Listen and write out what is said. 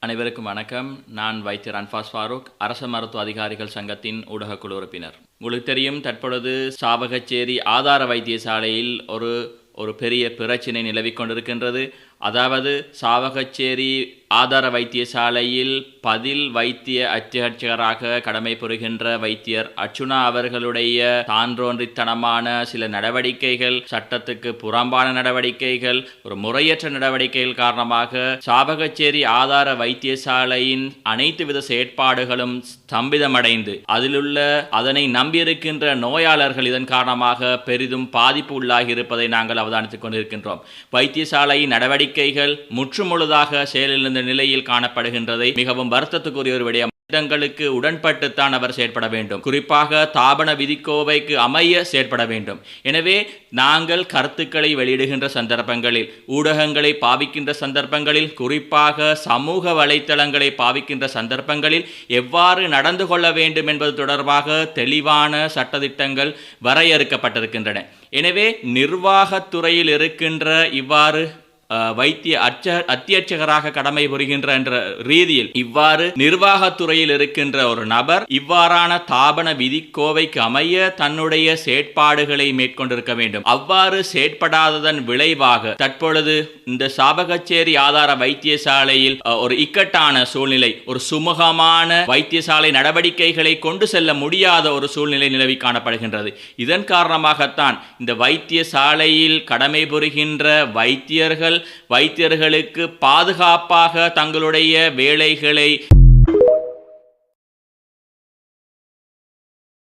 அனைவருக்கும் வணக்கம். நான் வைத்தியர் அன்பாஸ் ஃபாரூக், அரச மருத்துவ அதிகாரிகள் சங்கத்தின் ஊடகக்குழு உறுப்பினர். உங்களுக்கு தெரியும், தற்பொழுது சாவகச்சேரி ஆதார வைத்தியசாலையில் ஒரு பெரிய பிரச்சினை நிலவிக் கொண்டிருக்கின்றது. அதாவது சாவகச்சேரி ஆதார வைத்தியசாலையில் பதில் வைத்திய அத்தியட்சகராக கடமை புரிகின்ற வைத்தியர் அர்ச்சுனா அவர்களுடைய தான்றோன்றித்தனமான சில நடவடிக்கைகள், சட்டத்துக்கு புறம்பான நடவடிக்கைகள், ஒரு முறையற்ற நடவடிக்கைகள் காரணமாக சாவகச்சேரி ஆதார வைத்தியசாலையின் அனைத்து வித செயற்பாடுகளும் ஸ்தம்பிதமடைந்து அதனை நம்பியிருக்கின்ற நோயாளர்கள் இதன் காரணமாக பெரிதும் பாதிப்பு உள்ளாகி இருப்பதை நாங்கள் அவதானித்துக் கொண்டிருக்கின்றோம். வைத்தியசாலையின் நடவடிக்கைகள் முற்றுமுழுதாக செயலிழந்த நிலையில் காணப்படுகின்றதை மிகவும் வருத்தத்துக்குரிய ஒரு விடயம். திட்டங்களுக்கு உடன்பட்டுத்தான் அவர் செயற்பட வேண்டும். குறிப்பாக தாபன விதிக்கோவைக்கு அமைய செயற்பட வேண்டும். எனவே நாங்கள் கருத்துக்களை வெளியிடுகின்ற சந்தர்ப்பங்களில், ஊடகங்களை பாவிக்கின்ற சந்தர்ப்பங்களில், குறிப்பாக சமூக வலைத்தளங்களை பாவிக்கின்ற சந்தர்ப்பங்களில் எவ்வாறு நடந்து கொள்ள வேண்டும் என்பது தொடர்பாக தெளிவான சட்டதிட்டங்கள் வரையறுக்கப்பட்டிருக்கின்றன. எனவே நிர்வாகத்துறையில் இருக்கின்ற இவ்வாறு வைத்திய அத்தியட்சகராக கடமை புரிகின்ற என்ற ரீதியில் இவ்வாறு நிர்வாகத்துறையில் இருக்கின்ற ஒரு நபர் இவ்வாறான தாபன விதிக்கோவைக்கு அமைய தன்னுடைய செயற்பாடுகளை மேற்கொண்டிருக்க வேண்டும். அவ்வாறு செயற்படாததன் விளைவாக தற்பொழுது இந்த சாவகச்சேரி ஆதார வைத்தியசாலையில் ஒரு இக்கட்டான சூழ்நிலை, ஒரு சுமூகமான வைத்தியசாலை நடவடிக்கைகளை கொண்டு செல்ல முடியாத ஒரு சூழ்நிலை நிலவி காணப்படுகின்றது. இதன் காரணமாகத்தான் இந்த வைத்தியசாலையில் கடமை புரிகின்ற வைத்தியர்களுக்கு பாதுகாப்பாக தங்களுடைய வேலைகளை